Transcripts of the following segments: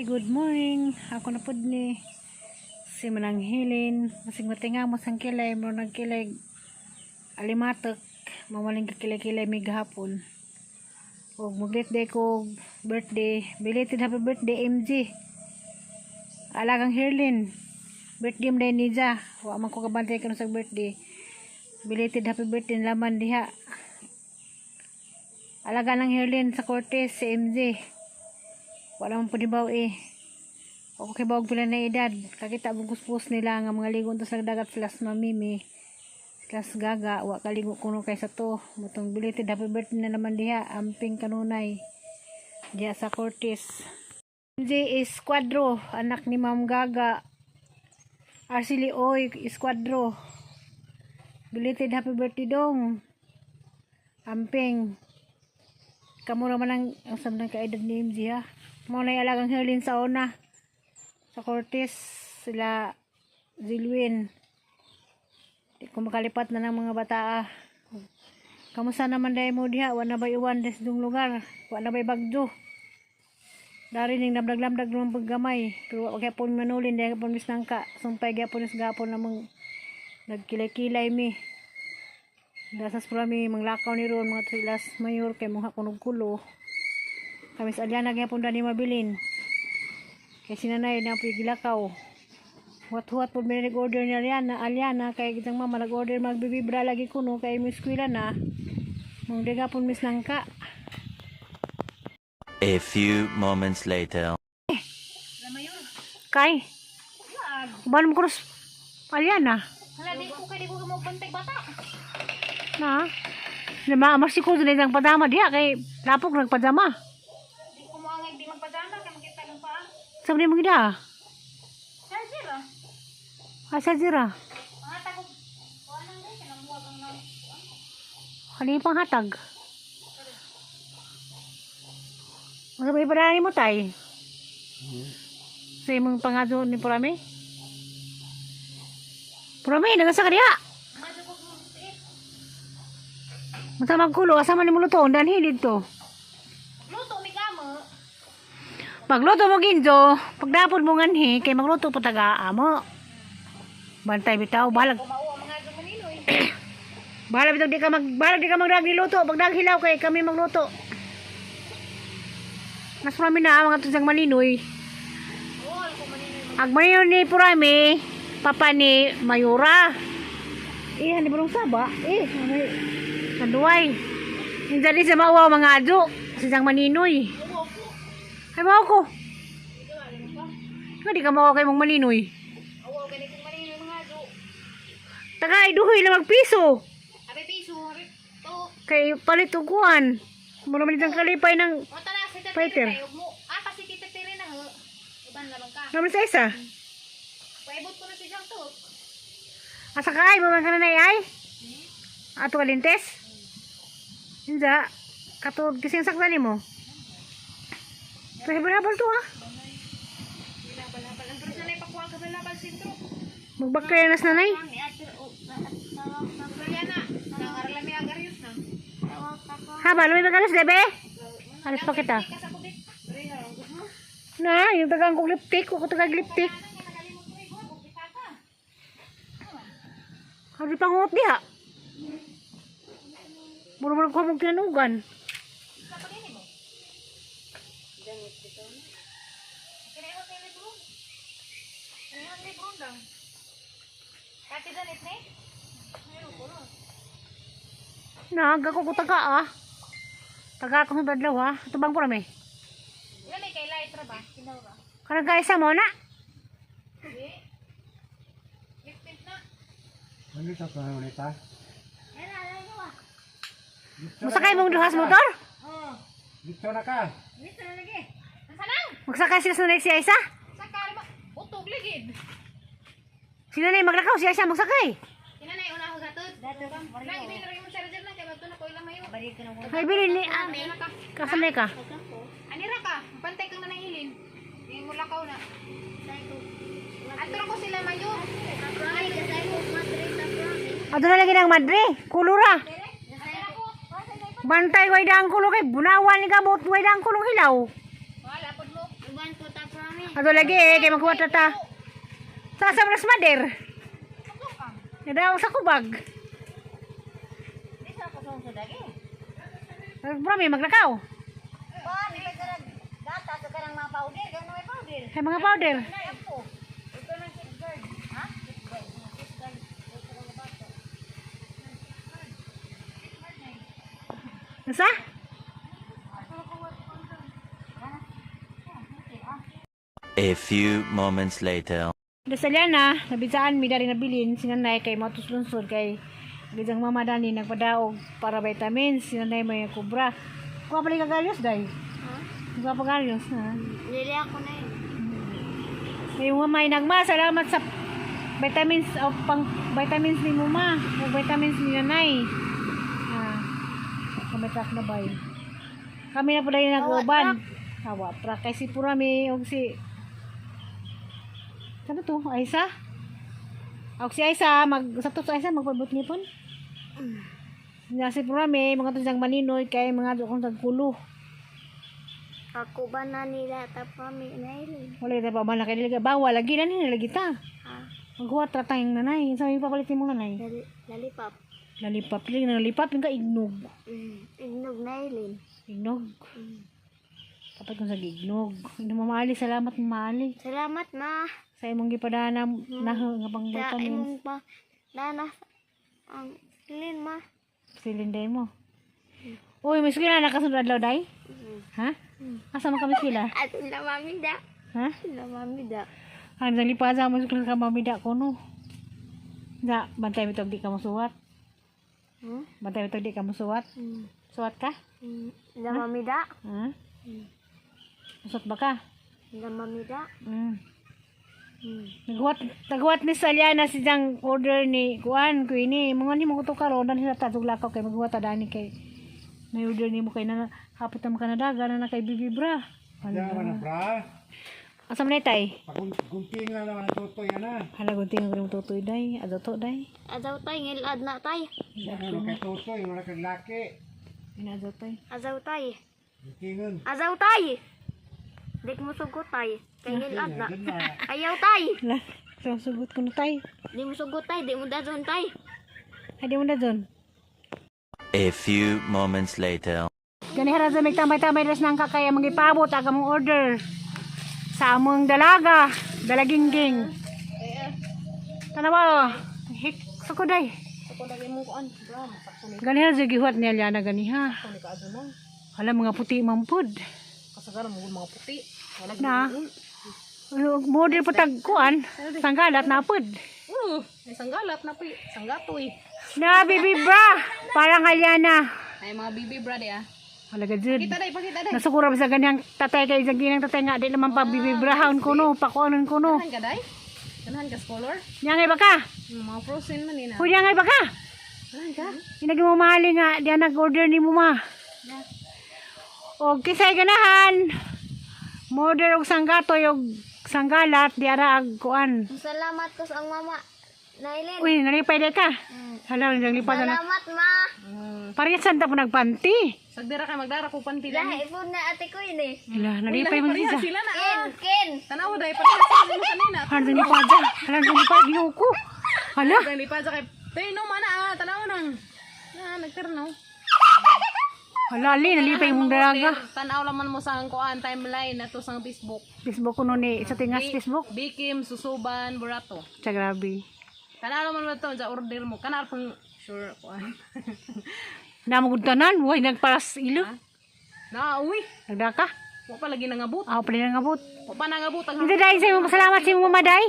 Good morning. Ako na pud ni si Mananghilin. Masing matinga mo sang kilay mo nagkilig alimatok mamaling kakilay-kilay may gahapon. Og mag-birthday ko belated happy birthday MG. Alagang Herlin. Birthday mo day niya. Wa man ko kabantay kuno sa birthday. Belated happy birthday laman diha. Alaga ng Herlin sa Cortez si MG. Wala man po dibaw o kay bawag pila na edad kakita bugus-bus nila nga mga ligo to sa dagat plus mamimi plus gaga wa kaligo kuno kay sa to mutong belated happy birthday na naman diha amping kanunay diha sa Cortez. MJ Esquadro anak ni Ma'am Gaga Arceli Oy Esquadro belated happy birthday dong amping kamura man ang samdang kaedad ni MJ ha. Mo na alagang Herlin sa una sa Cortez sila Zilwin. Di ko makalipat na ng mga bata. Kamusta naman dahil mo diha? Wala ba iwan des dung lugar? Wala ba bagjo? Dari ning lamdag-lamdag ng paggamay. Pero wag yapon manulin dahil yapon misnangka. Sumpay yapon is gapon namang nagkilay-kilay mi. Dasas pula mi manglakaw ni ron mga trilas mayor kay mong hakunog kulo. Kami sa Aliana kaya punta ni mabilin. Kaya sinanay na pigilakaw. Huwat-huwat po may nag-order ni Aliana. Kaya kitang mama nag-order magbibibra lagi kuno. Kaya may eskwela na. Mong diga po mis nangka. A few moments later. Kay. Bahan mo kurus Aliana. Hala, di ko mo bantay bata. Na? Mas si ko dun isang padama diya. Kay lapok nagpadama. Di ko mo angay di magpadama kay makita ng paa. Sabi mo gida? Charger ah. Asa dira? Mga tago. Kuha nang day kanang huwag ang nang. Halipang hatag. Masabay pa rin mo tay? Sa imong pangadyo ni Purami? Purami, nagasa ka diya? Masa magkulo, asama ni mo luto, dan hilid to. Luto mi kamo. Pagluto mo ginjo, pagdapod mo nganhi, kay magluto po taga-amo. Bantay bitaw, balag. Kumao ang mga gumaninoy. Balag bitaw, balag di ka magdagli luto, pagdaghilaw kay kami magluto. Mas marami na mga tusang malinoy. Wal ko maninoy. Agmayon ni Purami, papa ni Mayura. Hindi ba nung saba? Kanduay. Hindi rin sa mawaw mga adyo. Sisang maninoy. Ay mawaw ko. Hindi ka mawaw kay mong maninoy. Awo gani kong maninoy mga do. Tagay duhoy na magpiso. Abi piso, abi to. Kay palit uguan. Muna man itang kalipay ng O tara sa fighter. tayo mo. Apa si kita tiri na ho. Iban naman ka. Naman sa isa. Paibot ko na si Jang to. Asa ka ay, maman ka na ay? Ato kalintes? Hindi. Katod kasing saktan mo. Habal-habal to ha. Bilabal-habal. Ang personay pakuha ka bilabal sintro. Magbakrenas na nay. Ni atir o Juliana. Nangarala mi agarius na. Habal, may magalas debe? Alas pa kita. Na, yung tagang kong lipstick. Ako tagang lipstick. Hari pangot diha. Muro-muro ko mong kinanugan. Naga ko taga ah. Taga ko sa dadlaw ha. Ito bang pura may? Ilan may kay Lytra ba? Kinaw ba? Karang kaisa mo na. Hindi. Lipit na. Ano ito ka ulit ha? Yan alay mo ah. Masakay mong duhas motor? Oo. Dito na ka. Dito na lagi. Sanang? Magsakay sila sa nanay si Aisa? Sakali ba? Utog ligid. Si nanay maglakaw si Aisa magsakay. Kinanay una ako gatod. Dato ba? Lagi may lagi mo charger lang kay bato na ko ilang mayo. Balik ka na ko. Ay bilin ni kasanay ka. Anira ka. Pantay kang nanahilin. Hindi mo lakaw na. Atro ko sila mayo. Ay, kasay mo madre ta pro. Ato na lagi ng madre. Kulura. Bantay way dang kulo kay bunawan ni kabot way dang kulong hilaw. Wala pod mo. Uban ko ta pro. Ato lagi kay magkuha ta. Sa mas mader. Nadaw sa kubag. Di sa kusong sa dagi. Brami maglakaw. Ba, di ba karang gata sa karang mga powder, gano'n may powder. Hay mga powder. Ako. Ito na safeguard. Ha? Safeguard. Safeguard. Nasa? A few moments later. Dasalyana, nabitsaan mi dari nabilin sinanay kay matuslonsod kay gidang mama dani nagpadaog para vitamins sinanay may kubra. Kuha pala kagayos day. Ha? Kuha pa kagayos ha. Lili ako na yun. May mamay nagma salamat sa vitamins o pang vitamins ni mama, o vitamins ni nanay. Ah. Kami tak na bay. Kami na pala yung nag-uban. Hawa pra kay si Purami og si Ano to? Aisa? Ako si Aisa, sa Aisa, magpabot nipon. Si Purami, mga to siyang maninoy, kay mga doon kong tagpulo. Ako ba na nila tapami na ilin? Wala kita pa malaki nila. Bawal, lagi na nila kita. Ha? Maghuwat ratang nanay. Sabi pa palitin mo nanay. Lalipap. Lalipap. Lili na lalipap, yung ka ignog. Ignog na ilin. Ignog. Kapag kung sa ignog. Hindi mo maali, salamat mo maali. Salamat ma. Sa imong gipadana na nga pang Sa vitamins. imong pa. Dana. Ang ilin ma. Silinday mo. Uy, may skila na kasunod adlaw day? Ha? Asa mo kami sila? At lamamida. Ha? Lamamida. Ang nalipaza mo skila ka mamida ko no. Da, bantay mo di ka musuwat. Bantay mo di ka musuwat. Suwat ka? Lamamida. Ha? Musot ba ka? Lamamida. Naghuwat ni Saliana si jang order ni Kuan, Queenie. Mga ni mo to karon dan sila tatugla ko kay maghuwat adani kay may order ni mo kay na hapot na Canada na kay Bibibra. Ya mana bra? Asa man tay? Gunting na naman ang tutoy na. Hala gunting ang tutoy day, adoto day. Azaw tay ngilad na tay. Ano kay tutoy, wala kay laki. Inadotoy. Azaw tay. Guntingon. Azaw tay. Dik mo sugot tay. Kay ngilad na. Yan na. Ayaw tay. Hala, susugot ko na tay. Di mo sugot tay, di mo dazon tay. Ay di mo na doon. A few moments later. Gani hara sa may tambay-tambay res nang kakaya magipabot aga mong order. Sa among dalaga, dalagingging. Tanawa, hik sako day. Ako lagi mo kuan. Bro, sakto ni Gani hara sa gihuwat niya liana gani ha. ka adunong. Hala mga puti mampud. Kasagaran mo mga puti. Wala Na. Model patag kuan, sanggalat na pud. may sanggalat na pi, sanggatoy. Na bibibra, parang aliana. Ay mga bibi bra di ah. Hala gajud. Pakita day. Nasukura ba sa ganyang tatay kay sa ginang tatay nga di naman pa bibibrahon kuno, pakuanon kuno. Ganahan ka day? Ganahan ka scholar? Nyangay ba ka? Mga frozen man ina. Kuya ngay ba ka? Ganahan ka? Inagi mo mahali nga, diyan nag-order ni mo ma. O kisay ganahan. Model og sanggatoy og sanggalat diara ag kuan. Salamat ko sa ang mama. Nailin. Uy, nalipay de ka. Hala, nang lipad na. Salamat ma. Parehas santa po nagpanti. Sagdira ka magdara ko panti lang. Lahi po na ate ko ini. Hala, nalipay mo siya. Sila na. Ken. Tanaw day pati sa mo kanina. Hala, nang lipad siya. Hala, nang lipad ginuko. Hala. Ang lipad sa kay Tino mana tanaw nang. Na nagterno. Hala, ali, nalipay mong dalaga. Tanaw laman mo sa kuan timeline na to sa Facebook. Facebook ko nun sa tingas Facebook. Bikim Susuban Burato. Sa grabe. Tanaw laman mo to sa order mo. Kana pang sure kuan. Namugod tanan, huwag nagparas ilo. Na uwi. Nagdaka. Wa pa lagi nangabot. Ako pala nangabot. Wa pa nangabot ang Hindi dahil sa'yo, masalamat sa'yo mamaday.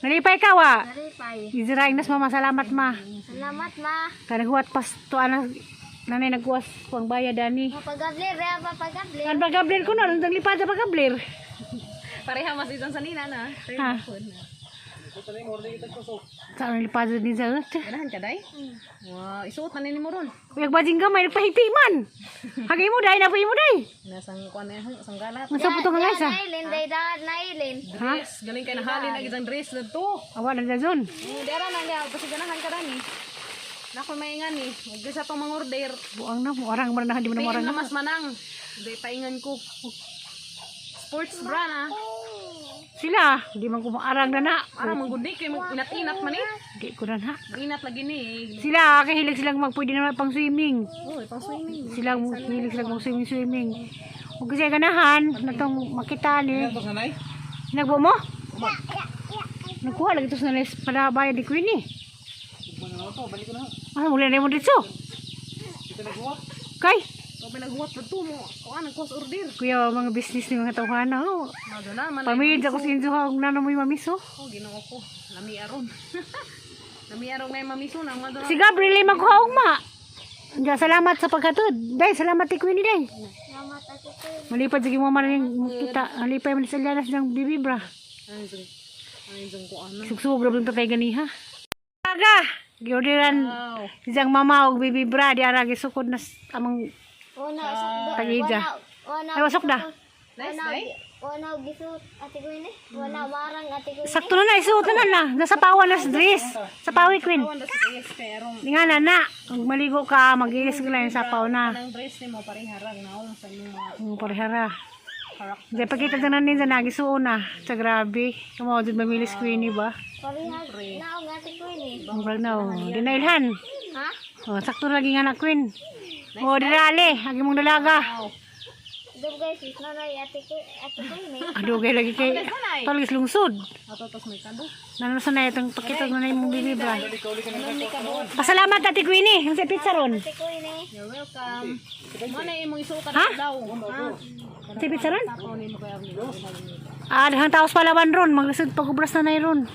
Nalipay ka wa. Nalipay. Izraing nas mama, salamat ma. Salamat ma. Kanaghuat pas to anak nanay nagkuwas pang bayad ani. Papagablir, papagablir. Kan pagablir ko na, nang lipad sa pagablir. Pareha mas isang sanina na. Ha. Sa lipad din sa ut. Ganahan ka day? Wow, isuot na nini mo ron. Kuyag bajing gamay nagpahiti man. Hagay mo day, napay mo day. Nasang kuan eh, sang galat. Masa puto nga isa. Nailin, day dad, nailin. Ha? Dress, galing kay nahalin na isang dress na to. Awa na dazon. Dera na niya, kasi ganahan ka dani. Nako maingan ni, ug sa tong mga order. Buang na, orang man na hindi mo na Paingan orang na na. mas manang. Di paingan ko. sports bra na. Sila, di man ko maarang na na. Parang manggudi kay inat-inat man eh. Di ko na na. Inat lagi ni. Sila, kahilig silang magpwede naman pang swimming. Oh, pang swimming. Sila, hilig silang mag swimming. Huwag kasi ganahan, natong makita ni. sanay? Nagbo mo? Nagkuha lagi ito sa nalis para bayad ni Queenie. Mula na mo dito. Kay, Kung pinaghuwat pa to mo. O anong cost order. kuya, mga business ni mga tawhana. Oh. Mado na man. Pamilya ko sa inyo ha, kung nano mo yung mamiso. Oh, ginoo ko. Lami aron. Lami aron na yung mamiso na. Mado na. Si Gabriel ay magkuhaong ma. Diya, salamat sa pagkatod. Day, salamat ti Queenie, day. Salamat ate ko. Malipad sige mo man yung kita. Malipay man sa lianas ng bibibra. Ay, dyan ko ano. Sugsug, grabe yung patay ganiha. Aga! Giordiran Wow. isang mama o bibibra. Di aragi sukod na amang Wana sa tagija. Ay, wasok na. Nice, day. Wana gisut ate ko ini. Wana warang ate ko ini. Sakto na na, isuot na na. Nasa pawan na sa dress. Sa pawi, Queen. Wanda sa yes, pero Di nga na na. Pag maligo ka, mag-iis ka lang yung sapaw na. ang dress ni mo pariharag na sa inyong mga Parihara. karak. Di, pagkita na ninja, nagisuo na. Sa grabe. Kamawad mamilis Queenie ba? Parihag naong ate ko ini. Ang brag na, oh. Di na ilhan. Ha? Oh, sakto na lagi nga na, Queen. Oh, dirali. Agi mong dalaga. Dub guys, is nanay ate ko ini. Adugay lagi kay Tolgis lungsod. Atotos may kado. Nanasan na itong pakita na na yung bibibra. Pasalamat Ate Queenie. Yung sa pizza ron. Ate ko ini. You're welcome. Mo na imong isukat Ha? daw. Ha? Sa pizza ron? Ako ni mo kaya. Ah, dahang taos palawan ron. Magasod pagubras na na ron.